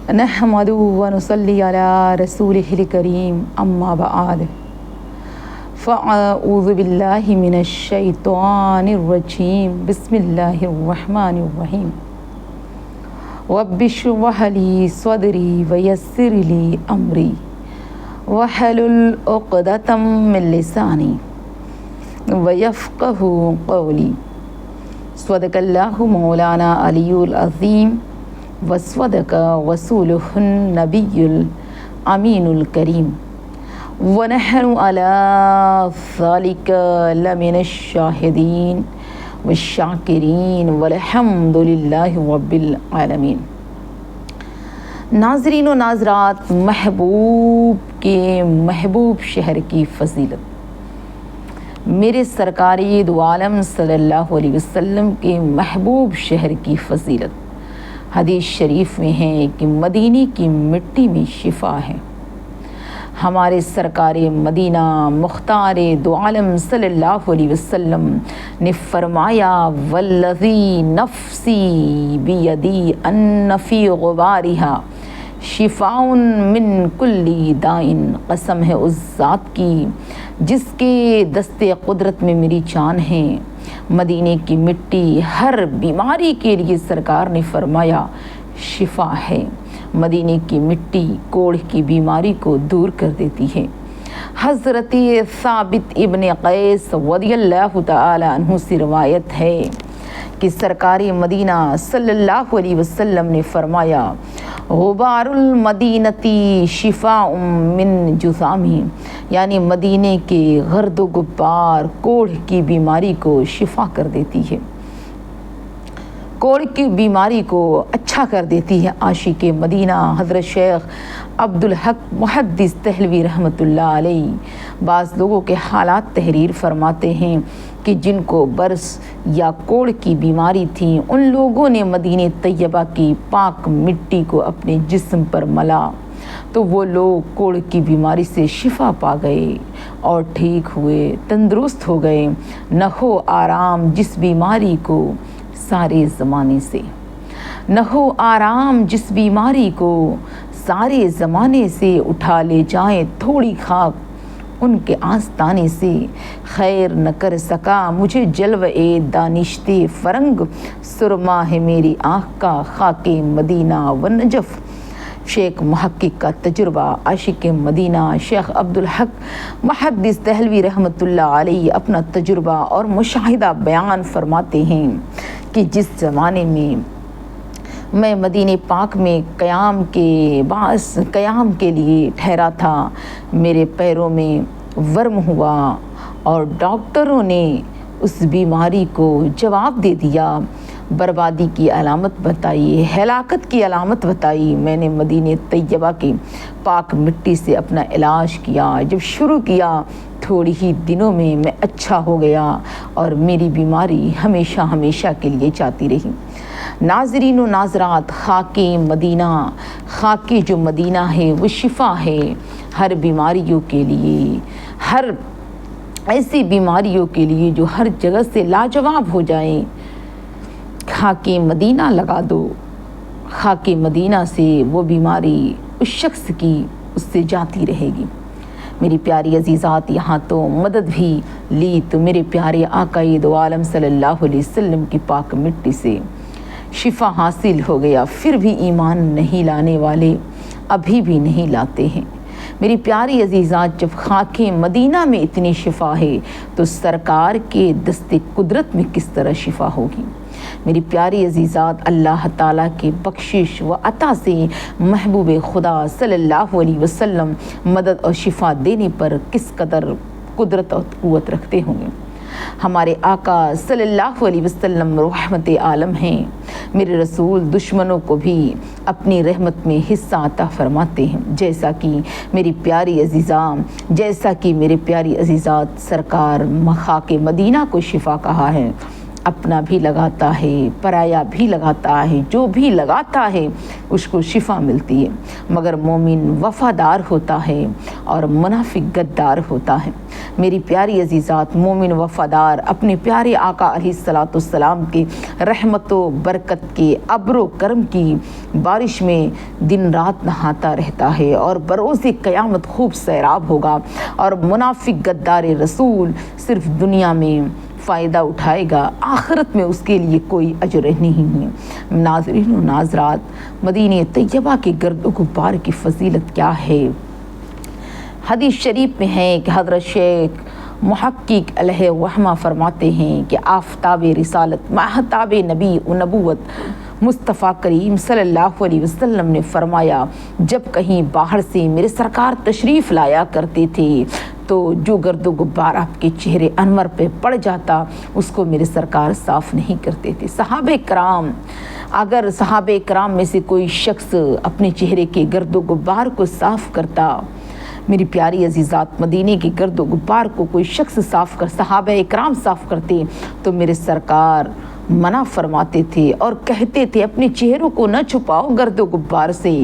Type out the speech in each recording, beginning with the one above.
نحمدہ ونصلی علی رسولہ الکریم اما بعد فاعوذ باللہ من الشیطان الرجیم بسم اللہ الرحمن الرحیم رب اشرح لی صدری ویسر لی امری واحلل عقدۃ من لسانی ویفقہوا قولی صدق اللہ مولانا علی العظیم وصدق رسولہ النبی الامین الکریم ونحن علی ذلک لمن الشاہدین والشاکرین والحمد للہ رب العالمین۔ ناظرین و ناظرات، محبوب کے محبوب شہر کی فضیلت، میرے سرکاری دو عالم صلی اللہ علیہ وسلم کے محبوب شہر کی فضیلت حدیث شریف میں ہے کہ مدینے کی مٹی میں شفا ہے۔ ہمارے سرکار مدینہ مختار دو عالم صلی اللہ علیہ وسلم نے فرمایا، والذی نفسی بیدی ان فی غبارہا شفاء من کل داء، قسم ہے اس ذات کی جس کے دستے قدرت میں میری جان ہے، مدینے کی مٹی ہر بیماری کے لیے سرکار نے فرمایا شفا ہے۔ مدینے کی مٹی کوڑھ کی بیماری کو دور کر دیتی ہے۔ حضرت ثابت ابن قیس رضی اللہ تعالی عنہ سے روایت ہے کہ سرکار مدینہ صلی اللہ علیہ وسلم نے فرمایا، غبار المدینتی شفاء من جذامی، یعنی مدینے کے گرد و غبار کوڑھ کی بیماری کو شفا کر دیتی ہے، کوڑھ کی بیماری کو اچھا کر دیتی ہے۔ عاشق مدینہ حضرت شیخ عبدالحق محدث دہلوی رحمۃ اللہ علیہ بعض لوگوں کے حالات تحریر فرماتے ہیں کہ جن کو برس یا کوڑھ کی بیماری تھی، ان لوگوں نے مدینہ طیبہ کی پاک مٹی کو اپنے جسم پر ملا تو وہ لوگ کوڑھ کی بیماری سے شفا پا گئے اور ٹھیک ہوئے، تندرست ہو گئے۔ نہ ہو آرام جس بیماری کو سارے زمانے سے، نہ ہو آرام جس بیماری کو سارے زمانے سے، اٹھا لے جائیں تھوڑی خاک ان کے آستانے سے، خیر نہ کر سکا مجھے جلوہ دانشت فرنگ، سرما ہے میری آنکھ کا خاک مدینہ و نجف۔ شیخ محقق کا تجربہ، عاشق مدینہ شیخ عبدالحق محدث دہلوی رحمۃ اللہ علیہ اپنا تجربہ اور مشاہدہ بیان فرماتے ہیں کہ جس زمانے میں میں مدینہ پاک میں قیام کے لیے ٹھہرا تھا، میرے پیروں میں ورم ہوا اور ڈاکٹروں نے اس بیماری کو جواب دے دیا، بربادی کی علامت بتائی، ہلاکت کی علامت بتائی۔ میں نے مدینہ طیبہ کی پاک مٹی سے اپنا علاج کیا، جب شروع کیا تھوڑی ہی دنوں میں میں اچھا ہو گیا اور میری بیماری ہمیشہ ہمیشہ کے لیے جاتی رہی۔ ناظرین و ناظرات، خاک مدینہ، خاک جو مدینہ ہے وہ شفا ہے ہر بیماریوں کے لیے، ہر ایسی بیماریوں کے لیے جو ہر جگہ سے لاجواب ہو جائیں۔ خاک مدینہ لگا دو، خاک مدینہ سے وہ بیماری اس شخص کی اس سے جاتی رہے گی۔ میری پیاری عزیزات، یہاں تو مدد بھی لی تو میرے پیارے آقا دو عالم صلی اللہ علیہ وسلم کی پاک مٹی سے شفا حاصل ہو گیا، پھر بھی ایمان نہیں لانے والے ابھی بھی نہیں لاتے ہیں۔ میری پیاری عزیزات، جب خاک مدینہ میں اتنی شفا ہے تو سرکار کے دست قدرت میں کس طرح شفا ہوگی؟ میری پیاری عزیزات، اللہ تعالیٰ کی بخشش و عطا سے محبوب خدا صلی اللہ علیہ وسلم مدد اور شفا دینے پر کس قدر قدرت اور قوت رکھتے ہوں گے۔ ہمارے آقا صلی اللہ علیہ وسلم رحمت عالم ہیں۔ میرے رسول دشمنوں کو بھی اپنی رحمت میں حصہ عطا فرماتے ہیں، جیسا کہ میری پیاری عزیزات سرکار خاک مدینہ کو شفا کہا ہے، اپنا بھی لگاتا ہے، پرایا بھی لگاتا ہے، جو بھی لگاتا ہے اس کو شفا ملتی ہے، مگر مومن وفادار ہوتا ہے اور منافق غدار ہوتا ہے۔ میری پیاری عزیزات، مومن وفادار اپنے پیارے آقا علیہ الصلاۃ والسلام کے رحمت و برکت کے ابر و کرم کی بارش میں دن رات نہاتا رہتا ہے اور بروز قیامت خوب سیراب ہوگا، اور منافق غدار رسول صرف دنیا میں فائدہ اٹھائے گا، آخرت میں اس کے لیے کوئی اجر نہیں ہے۔ ناظرین و ناظرات، مدینہ طیبہ کے گرد و غبار کی فضیلت کیا ہے؟ حدیث شریف میں ہے کہ حضرت شیخ محقق علیہ رحمہ فرماتے ہیں کہ آفتاب رسالت ماہتاب نبی و نبوت مصطفیٰ کریم صلی اللہ علیہ وسلم نے فرمایا، جب کہیں باہر سے میرے سرکار تشریف لایا کرتے تھے تو جو گرد و غبار آپ کے چہرے انور پہ پڑ جاتا اس کو میرے سرکار صاف نہیں کرتے تھے۔ اگر صحابہ کرام میں سے کوئی شخص اپنے چہرے کے گرد و غبار کو صاف کرتا، میری پیاری عزیزات، مدینے کے گرد و غبار کو کوئی شخص صحابہ کرام صاف کرتے تو میرے سرکار منع فرماتے تھے اور کہتے تھے اپنے چہروں کو نہ چھپاؤ گرد و غبار سے۔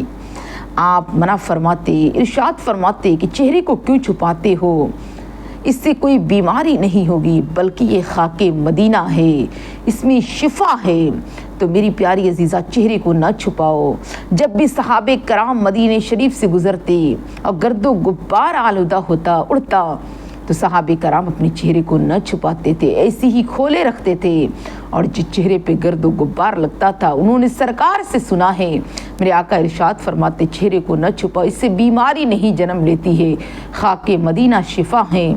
آپ منع فرماتے، ارشاد فرماتے کہ چہرے کو کیوں چھپاتے ہو، اس سے کوئی بیماری نہیں ہوگی بلکہ یہ خاک مدینہ ہے، اس میں شفا ہے۔ تو میری پیاری عزیزہ، چہرے کو نہ چھپاؤ۔ جب بھی صحابہ کرام مدینہ شریف سے گزرتے اور گرد و غبار آلودہ ہوتا، اڑتا، تو صحابہ کرام اپنے چہرے کو نہ چھپاتے تھے، ایسے ہی کھولے رکھتے تھے، اور جس چہرے پہ گرد و غبار لگتا تھا انہوں نے سرکار سے سنا ہے، میرے آقا ارشاد فرماتے چہرے کو نہ چھپاؤ، اس سے بیماری نہیں جنم لیتی ہے، خاک مدینہ شفا ہے،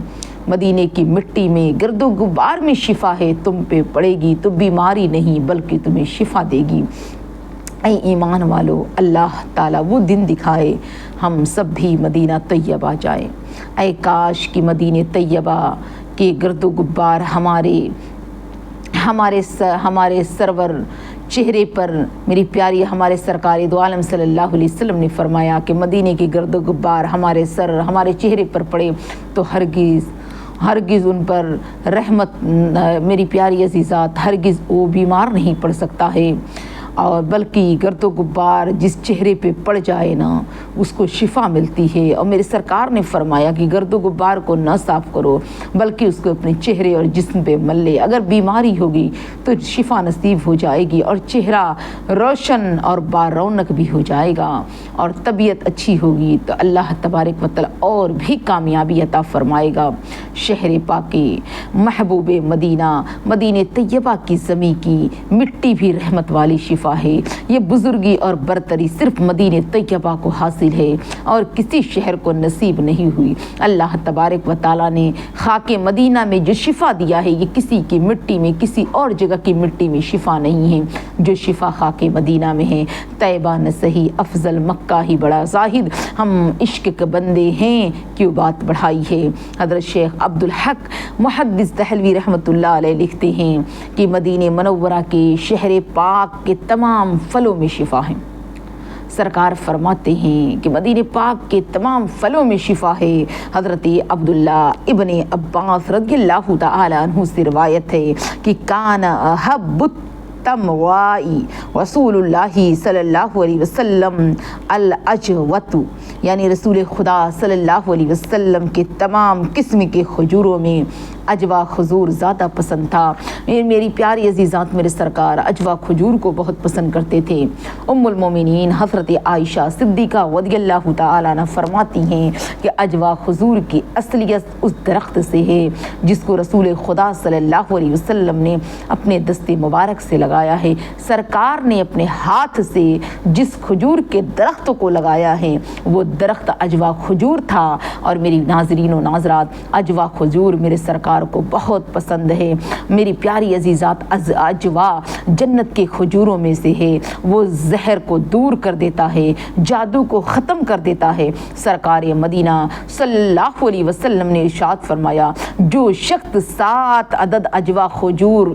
مدینے کی مٹی میں گرد و غبار میں شفا ہے، تم پہ پڑے گی تو بیماری نہیں بلکہ تمہیں شفا دے گی۔ اے ایمان والو، اللہ تعالیٰ وہ دن دکھائے ہم سب بھی مدینہ طیبہ جائیں۔ اے کاش کہ مدینہ طیبہ کے گرد و غبار ہمارے سرور چہرے پر، میری پیاری ہمارے سرکار دو عالم صلی اللہ علیہ وسلم نے فرمایا کہ مدینے کے گرد و غبار ہمارے چہرے پر پڑے تو ہرگز ان پر رحمت، میری پیاری عزیزات، ہرگز وہ بیمار نہیں پڑ سکتا ہے، اور بلکہ گرد و غبار جس چہرے پہ پڑ جائے نا اس کو شفا ملتی ہے۔ اور میرے سرکار نے فرمایا کہ گرد و غبار کو نہ صاف کرو بلکہ اس کو اپنے چہرے اور جسم پہ مل لے، اگر بیماری ہوگی تو شفا نصیب ہو جائے گی اور چہرہ روشن اور بارونق بھی ہو جائے گا اور طبیعت اچھی ہوگی تو اللہ تبارک و تعالی اور بھی کامیابی عطا فرمائے گا۔ شہر پاک محبوب مدینہ، مدینہ طیبہ کی زمین کی مٹی بھی رحمت والی شفا ہے۔ یہ بزرگی اور برتری صرف مدینہ طیبہ کو حاصل ہے اور کسی شہر کو نصیب نہیں ہوئی۔ اللہ تبارک و تعالیٰ نے خاک مدینہ میں جو شفا دیا ہے یہ کسی کی مٹی میں، کسی اور جگہ کی مٹی میں شفا نہیں ہے، جو شفا خاک مدینہ میں ہے۔ طیبہ نہ سہی افضل مکہ ہی بڑا زاہد، ہم عشق کے بندے ہیں کیوں بات بڑھائی ہے۔ حضرت شیخ عبدالحق محدث دہلوی رحمۃ اللہ علیہ لکھتے ہیں کہ مدینہ منورہ کے شہر پاک کے تمام پھلوں میں شفا ہے۔ سرکار فرماتے ہیں کہ مدینہ پاک کے تمام پھلوں میں شفا ہے۔ حضرت عبداللہ ابن عباس رضی اللہ تعالی عنہ سے روایت ہے کہ کان حب تموائی رسول اللہ صلی اللہ علیہ وسلم العجوت، یعنی رسول خدا صلی اللہ علیہ وسلم کے تمام قسم کے کھجوروں میں اجوا کھجور زیادہ پسند تھا۔ میری پیاری عزیزات، میرے سرکار اجوا کھجور کو بہت پسند کرتے تھے۔ ام المومنین حضرت عائشہ صدیقہ رضی اللہ تعالی عنہ فرماتی ہیں کہ اجوا کھجور کی اصلیت اس درخت سے ہے جس کو رسول خدا صلی اللہ علیہ وسلم نے اپنے دست مبارک سے لگایا ہے۔ سرکار نے اپنے ہاتھ سے جس کھجور کے درخت کو لگایا ہے وہ درخت اجوا کھجور تھا، اور میری ناظرین و ناظرات، اجوا کھجور میرے سرکار کو بہت پسند ہے۔ میری پیاری عزیزات، اجوا جنت کے کھجوروں میں سے ہے، وہ زہر کو دور کر دیتا ہے، جادو کو ختم کر دیتا ہے۔ سرکار مدینہ صلی اللہ علیہ وسلم نے ارشاد فرمایا، جو شخص 7 عدد اجوا کھجور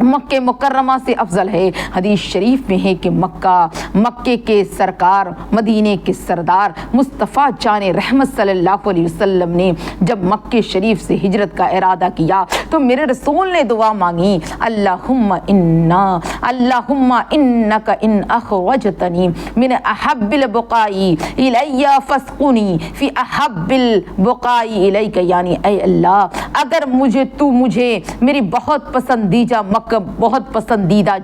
مکہ مکرمہ سے افضل ہے۔ حدیث شریف میں ہے کہ مکے کے سرکار، مدینے کے سردار مصطفیٰ جان رحمت صلی اللہ علیہ وسلم نے جب مکہ شریف سے ہجرت کا ارادہ کیا تو میرے رسول نے دعا مانگی، اللہم انک ان اخرجتنی من احب البقاء الی فاسقنی فی احب البقاء الیک، یعنی اے اللہ اگر مجھے میری بہت پسندیدہ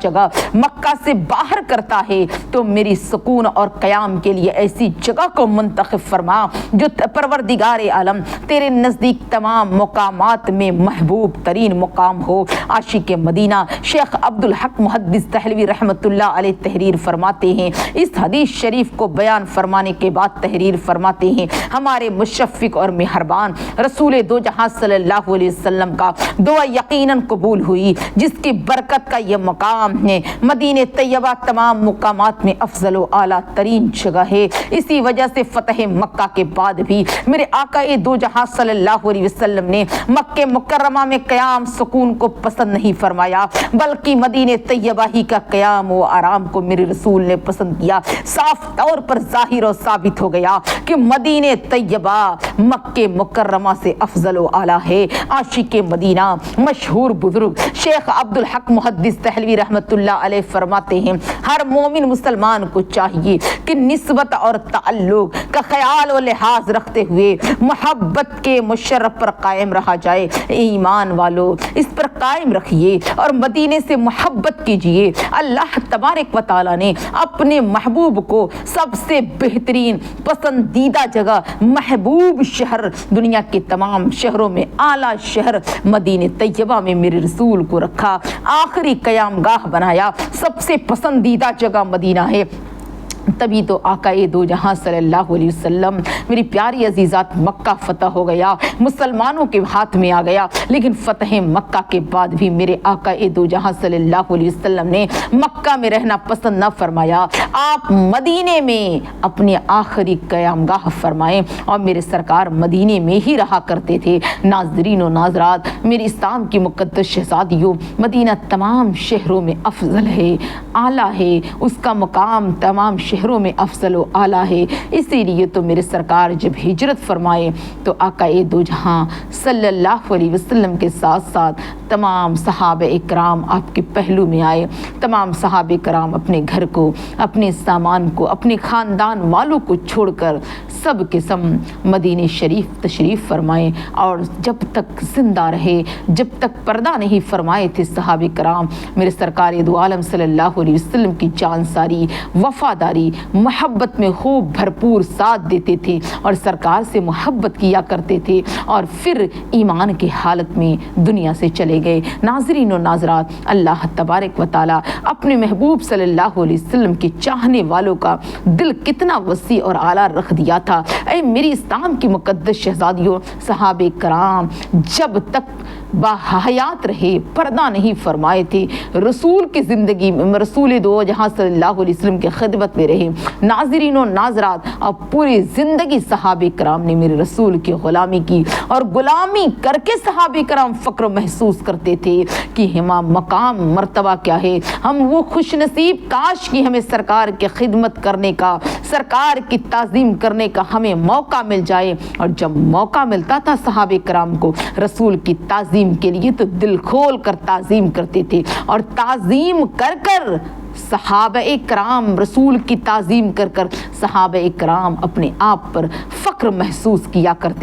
جگہ مکہ سے باہر کرتا ہے تو میری سکون اور قیام کے لیے ایسی جگہ کو منتخب فرما جو پروردگار عالم تیرے نزدیک تمام مقامات میں محبوب ترین مقام ہو۔ عاشق مدینہ شیخ عبدالحق محدث دہلوی رحمۃ اللہ علیہ تحریر فرماتے ہیں، اس حدیث شریف کو بیان فرمانے کے بعد تحریر فرماتے ہیں، ہمارے مشفق اور مہربان رسول دو جہاں صلی اللہ علیہ وسلم کا دعا یقیناً قبول ہوئی، جس کی برکت کا یہ مقام ہے۔ مدینہ طیبہ تمام مقامات میں افضل و اعلیٰ ترین جگہ ہے، اسی وجہ سے فتح مکہ کے بعد بھی میرے آقا دو جہاں صلی اللہ علیہ وسلم نے مکہ مکرمہ میں قیام سکون کو پسند نہیں فرمایا، بلکہ مدینہ طیبہ ہی کا قیام و آرام کو میرے رسول نے پسند کیا۔ صاف طور پر ظاہر و ثابت ہو گیا کہ مدینہ طیبہ مکہ مکرمہ سے افضل و اعلیٰ ہے۔ عاشق مدینہ مشہور بزرگ شیخ عبدالحق محدث دہلوی رحمۃ اللہ علیہ فرماتے ہیں، ہر مومن مسلمان کو چاہیے کہ نسبت اور تعلق کا خیال و لحاظ رکھتے ہوئے محبت کے مشرف پر قائم رہا جائے۔ ایمان والو اس پر قائم رکھیے اور مدینے سے محبت کیجیے۔ اللہ تبارک و تعالیٰ نے اپنے محبوب کو سب سے بہترین پسندیدہ جگہ، محبوب شہر، دنیا کے تمام شہروں میں اعلیٰ شہر مدینہ طیبہ میں میرے رسول کو رکھا، آخری قیام گاہ بنایا، سب سے پسندیدہ جگہ مدینہ ہے۔ تبھی تو آقا دو جہاں صلی اللہ علیہ وسلم، میری پیاری عزیزات، مکہ فتح ہو گیا، مسلمانوں کے ہاتھ میں آ گیا، لیکن فتح مکہ کے بعد بھی میرے آقا دو جہاں صلی اللہ علیہ وسلم نے مکہ میں رہنا پسند نہ فرمایا، آپ مدینے میں اپنے آخری قیام گاہ فرمائیں اور میرے سرکار مدینے میں ہی رہا کرتے تھے۔ ناظرین و ناظرات، میری اسلام کی مقدس شہزادیوں، مدینہ تمام شہروں میں افضل ہے، اعلیٰ ہے، اس کا مقام تمام شہروں میں افضل و اعلیٰ ہے۔ اسی لیے تو میرے سرکار جب ہجرت فرمائے تو آقا دو جہاں صلی اللہ علیہ وسلم کے ساتھ ساتھ تمام صحابہ اکرام آپ کے پہلو میں آئے۔ تمام صحابہ کرام اپنے گھر کو، اپنے سامان کو، اپنے خاندان والوں کو چھوڑ کر سب کے سب مدینہ شریف تشریف فرمائے، اور جب تک زندہ رہے، جب تک پردہ نہیں فرمائے تھے صحابہ کرام، میرے سرکار دو عالم صلی اللہ علیہ وسلم کی جان ساری، وفاداری، محبت میں خوب بھرپور ساتھ دیتے تھے اور سرکار سے محبت کیا کرتے تھے، اور پھر ایمان کی حالت میں دنیا سے چلے گئے۔ ناظرین و ناظرات، اللہ تبارک و تعالیٰ اپنے محبوب صلی اللہ علیہ وسلم کے چاہنے والوں کا دل کتنا وسیع اور اعلیٰ رکھ دیا تھا۔ اے میری اسلام کی مقدس شہزادیوں، صحابہ کرام جب تک باحیات رہے، پردہ نہیں فرمائے تھے، رسول کی زندگی میں، رسول دو جہاں صلی اللہ علیہ وسلم کی خدمت میں رہے۔ ناظرین و ناظرات، اب پوری زندگی صحابہ کرام نے میرے رسول کی غلامی کی، اور غلامی کر کے صحابہ کرام فخر محسوس کرتے تھے کہ ہمارا مقام مرتبہ کیا ہے، ہم وہ خوش نصیب، کاش کہ ہمیں سرکار کی خدمت کرنے کا، سرکار کی تعظیم کرنے کا ہمیں موقع مل جائے۔ اور جب موقع ملتا تھا صحابہ کرام کو رسول کی تعظیم کے لیے تو دل کھول کر تعظیم کرتے تھے، اور تعظیم کر کر صحابہ کرام، رسول کی تعظیم کر کر صحابہ کرام اپنے آپ پر فخر محسوس کیا کرتے